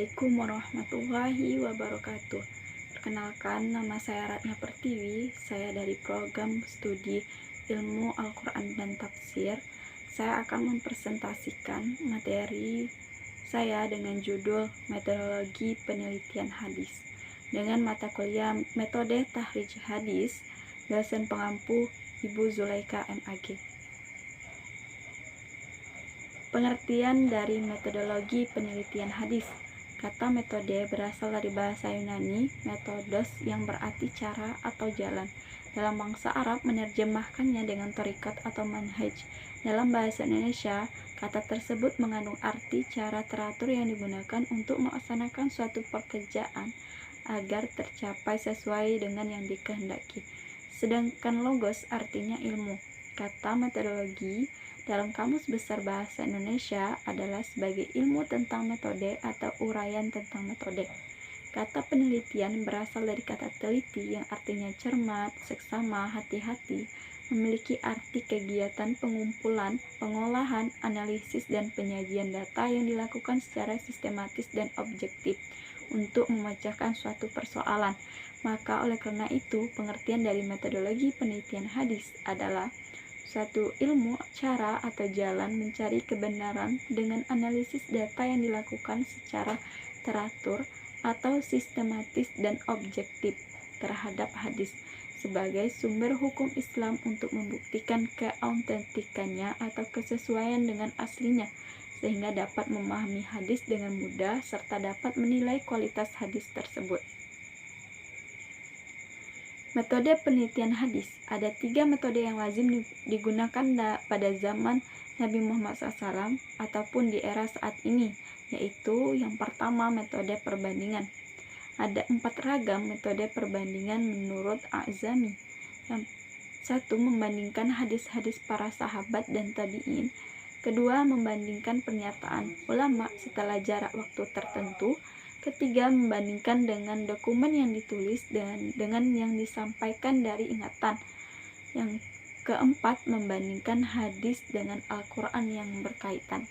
Assalamualaikum warahmatullahi wabarakatuh. Perkenalkan, nama saya Ratna Pertiwi. Saya dari program studi Ilmu Al-Quran dan Tafsir. Saya akan mempresentasikan materi saya dengan judul Metodologi Penelitian Hadis dengan mata kuliah Metode Tahrij Hadis, dosen pengampu Ibu Zulaika MAG. Pengertian dari metodologi penelitian hadis. Kata metode berasal dari bahasa Yunani, metodos yang berarti cara atau jalan. Dalam bangsa Arab menerjemahkannya dengan thariqat atau manhaj. Dalam bahasa Indonesia, kata tersebut mengandung arti cara teratur yang digunakan untuk melaksanakan suatu pekerjaan agar tercapai sesuai dengan yang dikehendaki. Sedangkan logos artinya ilmu. Kata metodologi dalam Kamus Besar Bahasa Indonesia adalah sebagai ilmu tentang metode atau uraian tentang metode. Kata penelitian berasal dari kata teliti yang artinya cermat, seksama, hati-hati, memiliki arti kegiatan pengumpulan, pengolahan, analisis, dan penyajian data yang dilakukan secara sistematis dan objektif untuk memecahkan suatu persoalan. Maka oleh karena itu, pengertian dari metodologi penelitian hadis adalah suatu ilmu, cara, atau jalan mencari kebenaran dengan analisis data yang dilakukan secara teratur atau sistematis dan objektif terhadap hadis sebagai sumber hukum Islam untuk membuktikan keautentikannya atau kesesuaian dengan aslinya, sehingga dapat memahami hadis dengan mudah serta dapat menilai kualitas hadis tersebut. Metode penelitian hadis. Ada 3 metode yang lazim digunakan pada zaman Nabi Muhammad SAW ataupun di era saat ini, yaitu yang pertama metode perbandingan. Ada 4 ragam metode perbandingan menurut A'zami. Yang satu, membandingkan hadis-hadis para sahabat dan tabi'in. Kedua, membandingkan pernyataan ulama setelah jarak waktu tertentu. Ketiga, membandingkan dengan dokumen yang ditulis dan dengan yang disampaikan dari ingatan. Yang keempat, membandingkan hadis dengan Al-Quran yang berkaitan.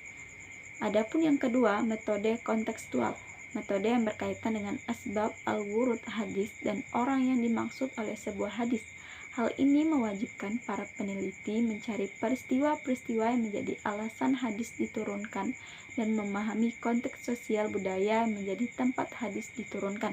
Adapun yang kedua, metode kontekstual. Metode yang berkaitan dengan asbab al-wurud hadis dan orang yang dimaksud oleh sebuah hadis. Hal ini mewajibkan para peneliti mencari peristiwa-peristiwa yang menjadi alasan hadis diturunkan dan memahami konteks sosial budaya yang menjadi tempat hadis diturunkan.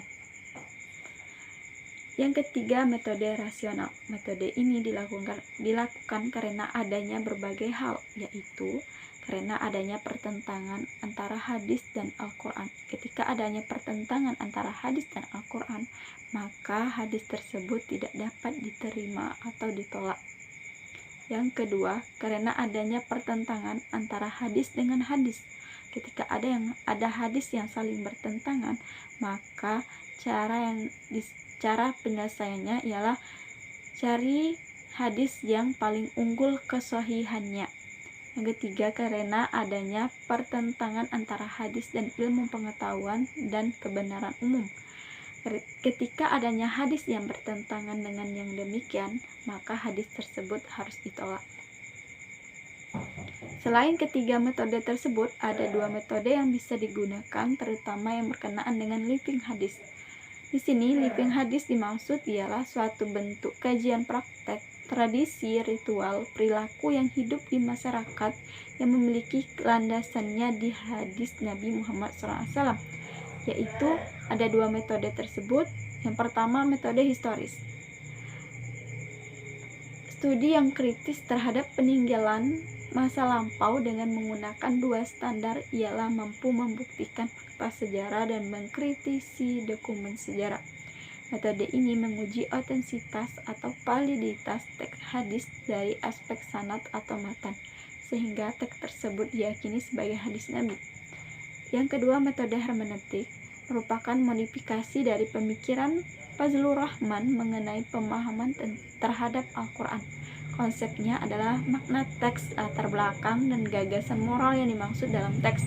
Yang ketiga, metode rasional. Metode ini dilakukan karena adanya berbagai hal, yaitu karena adanya pertentangan antara hadis dan Al-Quran. Ketika adanya pertentangan antara hadis dan Al-Quran, maka hadis tersebut tidak dapat diterima atau ditolak. Yang kedua, karena adanya pertentangan antara hadis dengan hadis. Ketika ada hadis yang saling bertentangan, maka cara penyelesaiannya ialah cari hadis yang paling unggul kesohihannya. Yang ketiga, karena adanya pertentangan antara hadis dan ilmu pengetahuan dan kebenaran umum. Ketika adanya hadis yang bertentangan dengan yang demikian, maka hadis tersebut harus ditolak. Selain ketiga metode tersebut, ada 2 metode yang bisa digunakan, terutama yang berkenaan dengan living hadis. Di sini, living hadis dimaksud ialah suatu bentuk kajian praktek, tradisi, ritual, perilaku yang hidup di masyarakat yang memiliki landasannya di hadis Nabi Muhammad SAW, yaitu ada 2 metode tersebut. Yang pertama, metode historis. Studi yang kritis terhadap peninggalan masa lampau dengan menggunakan 2 standar ialah mampu membuktikan fakta sejarah dan mengkritisi dokumen sejarah. Metode ini menguji otentitas atau validitas teks hadis dari aspek sanad atau matan, sehingga teks tersebut diyakini sebagai hadis Nabi. Yang kedua, metode hermeneutik merupakan modifikasi dari pemikiran Fazlur Rahman mengenai pemahaman terhadap Al-Quran. Konsepnya adalah makna teks, latar belakang, dan gagasan moral yang dimaksud dalam teks.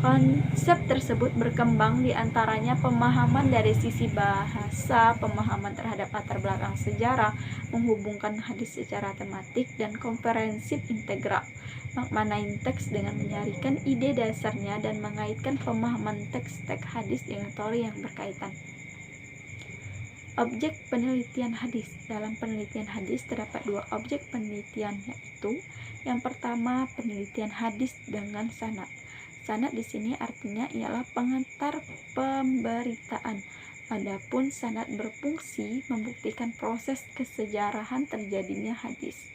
Konsep tersebut berkembang diantaranya pemahaman dari sisi bahasa, pemahaman terhadap latar belakang sejarah, menghubungkan hadis secara tematik dan komprehensif integral. Makmanain teks dengan menyarikan ide dasarnya dan mengaitkan pemahaman teks-teks hadis dengan teori yang berkaitan. Objek penelitian hadis. Dalam penelitian hadis terdapat dua objek penelitian, yaitu yang pertama penelitian hadis dengan sanad. Sanad di sini artinya ialah pengantar pemberitaan. Adapun sanad berfungsi membuktikan proses kesejarahan terjadinya hadis.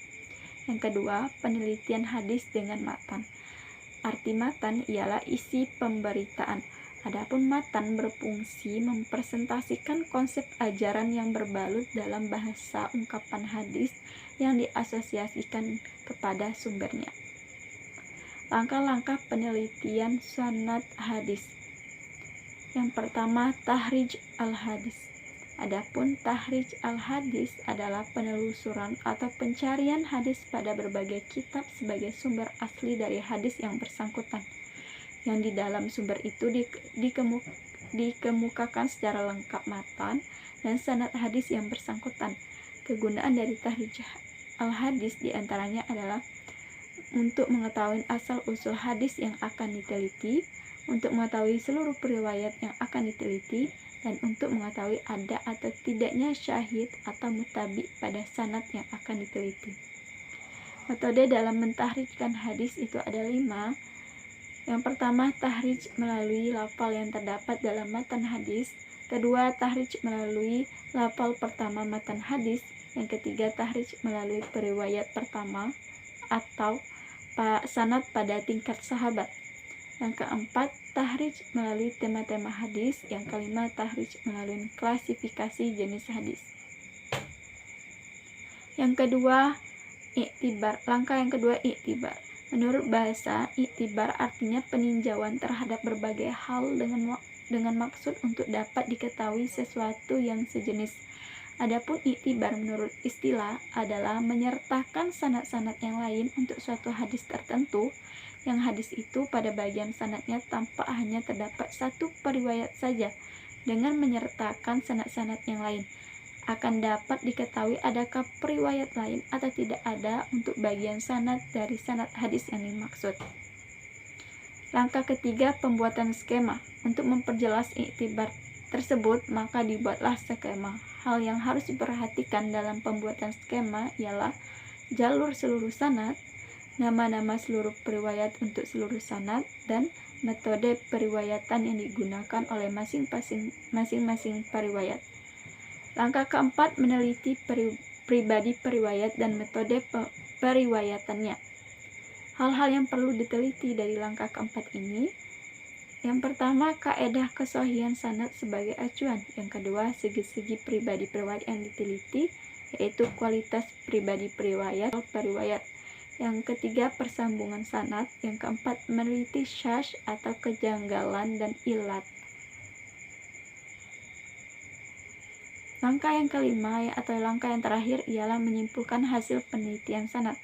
Yang kedua, penelitian hadis dengan matan. Arti matan ialah isi pemberitaan. Adapun matan berfungsi mempresentasikan konsep ajaran yang berbalut dalam bahasa ungkapan hadis yang diasosiasikan kepada sumbernya. Langkah-langkah penelitian sanad hadis. Yang pertama, tahrij al-hadis. Adapun tahrij al-hadis adalah penelusuran atau pencarian hadis pada berbagai kitab sebagai sumber asli dari hadis yang bersangkutan, yang di dalam sumber itu dikemukakan secara lengkap matan dan sanad hadis yang bersangkutan. Kegunaan dari tahrij al-hadis diantaranya adalah untuk mengetahui asal-usul hadis yang akan diteliti, untuk mengetahui seluruh periwayat yang akan diteliti, dan untuk mengetahui ada atau tidaknya syahid atau mutabi pada sanad yang akan diteliti. Metode dalam mentahrijkan hadis itu ada 5. Yang pertama, tahrij melalui lafal yang terdapat dalam matan hadis. Kedua, tahrij melalui lafal pertama matan hadis. Yang ketiga, tahrij melalui periwayat pertama atau sanad pada tingkat sahabat. Yang keempat, tahrij melalui tema-tema hadis. Yang kelima, tahrij melalui klasifikasi jenis hadis. Yang kedua, iktibar. Langkah yang kedua, iktibar. Menurut bahasa, iktibar artinya peninjauan terhadap berbagai hal dengan maksud untuk dapat diketahui sesuatu yang sejenis. Adapun iktibar menurut istilah adalah menyertakan sanad-sanad yang lain untuk suatu hadis tertentu, yang hadis itu pada bagian sanadnya tampak hanya terdapat satu periwayat saja. Dengan menyertakan sanad-sanad yang lain, akan dapat diketahui adakah periwayat lain atau tidak ada untuk bagian sanad dari sanad hadis yang dimaksud. Langkah ketiga, pembuatan skema. Untuk memperjelas iktibar tersebut, maka dibuatlah skema. Hal yang harus diperhatikan dalam pembuatan skema ialah jalur seluruh sanad, nama-nama seluruh periwayat untuk seluruh sanad, dan metode periwayatan yang digunakan oleh masing-masing periwayat. Langkah keempat, meneliti pribadi periwayat dan metode periwayatannya. Hal-hal yang perlu diteliti dari langkah keempat ini: yang pertama, kaedah kesohihan sanad sebagai acuan. Yang kedua, segi-segi pribadi periwayat yang diteliti, yaitu kualitas pribadi periwayat. Yang ketiga, persambungan sanad. Yang keempat, meneliti syadz atau kejanggalan dan ilat. Langkah yang kelima atau langkah yang terakhir ialah menyimpulkan hasil penelitian sanad.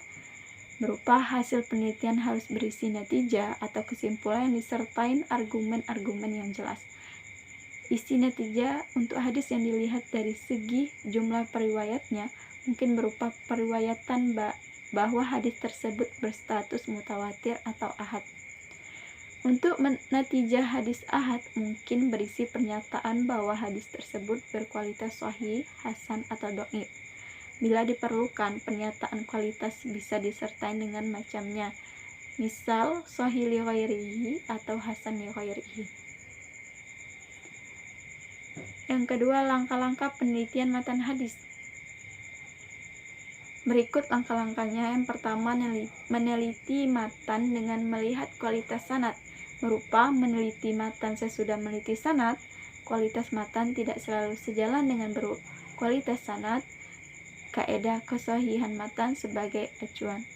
Berupa hasil penelitian harus berisi natijah atau kesimpulan yang disertai argumen-argumen yang jelas. Isi natijah untuk hadis yang dilihat dari segi jumlah periwayatnya mungkin berupa periwayatan bahwa hadis tersebut berstatus mutawatir atau ahad. Untuk natijah hadis ahad mungkin berisi pernyataan bahwa hadis tersebut berkualitas sahih, hasan, atau dhaif. Bila diperlukan, pernyataan kualitas bisa disertai dengan macamnya, misal sahih li ghairihi atau hasan li ghairihi. Yang kedua, langkah-langkah penelitian matan hadis. Berikut langkah-langkahnya. Yang pertama, meneliti matan dengan melihat kualitas sanad. Berupa meneliti matan sesudah meneliti sanad. Kualitas matan tidak selalu sejalan dengan kualitas sanad. Kaedah kesohihan matan sebagai acuan.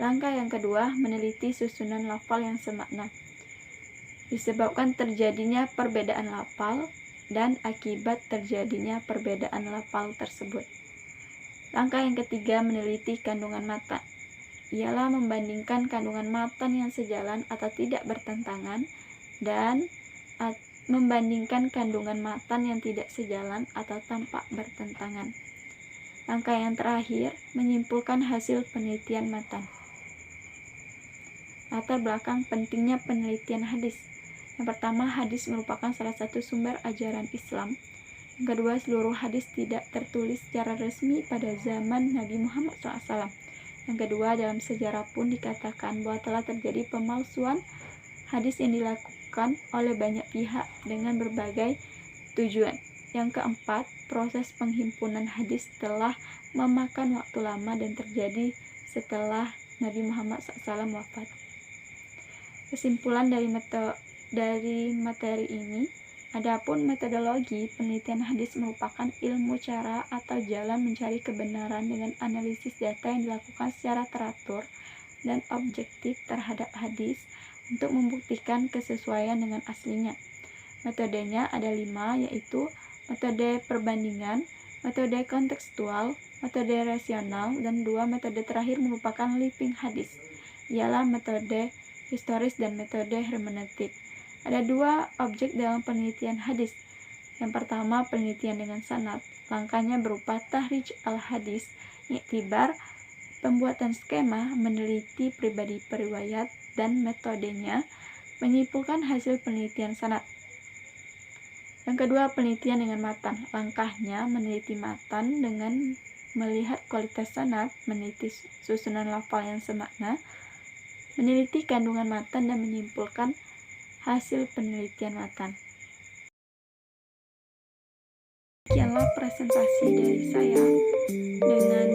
Langkah yang kedua, meneliti susunan lafal yang semakna. Disebabkan terjadinya perbedaan lafal dan akibat terjadinya perbedaan lafal tersebut. Langkah yang ketiga, meneliti kandungan matan. Ialah membandingkan kandungan matan yang sejalan atau tidak bertentangan dan membandingkan kandungan matan yang tidak sejalan atau tampak bertentangan. Langkah yang terakhir, menyimpulkan hasil penelitian matan. Latar belakang pentingnya penelitian hadis. Yang pertama, hadis merupakan salah satu sumber ajaran Islam. Yang kedua, seluruh hadis tidak tertulis secara resmi pada zaman Nabi Muhammad SAW. Yang kedua, dalam sejarah pun dikatakan bahwa telah terjadi pemalsuan hadis yang dilakukan oleh banyak pihak dengan berbagai tujuan. Yang keempat, proses penghimpunan hadis telah memakan waktu lama dan terjadi setelah Nabi Muhammad SAW wafat. Kesimpulan dari materi ini, adapun metodologi penelitian hadis merupakan ilmu cara atau jalan mencari kebenaran dengan analisis data yang dilakukan secara teratur dan objektif terhadap hadis untuk membuktikan kesesuaian dengan aslinya. Metodenya ada 5, yaitu metode perbandingan, metode kontekstual, metode rasional, dan 2 metode terakhir merupakan living hadis, ialah metode historis dan metode hermeneutik. Ada 2 objek dalam penelitian hadis. Yang pertama, penelitian dengan sanad. Langkahnya berupa tahrij al-hadis, iktibar, pembuatan skema, meneliti pribadi periwayat, dan metodenya menyimpulkan hasil penelitian sanad. Yang kedua, penelitian dengan matan. Langkahnya meneliti matan dengan melihat kualitas sanad, meneliti susunan lafal yang semakna, meneliti kandungan matan, dan menyimpulkan hasil penelitian matan. Sekianlah presentasi dari saya dengan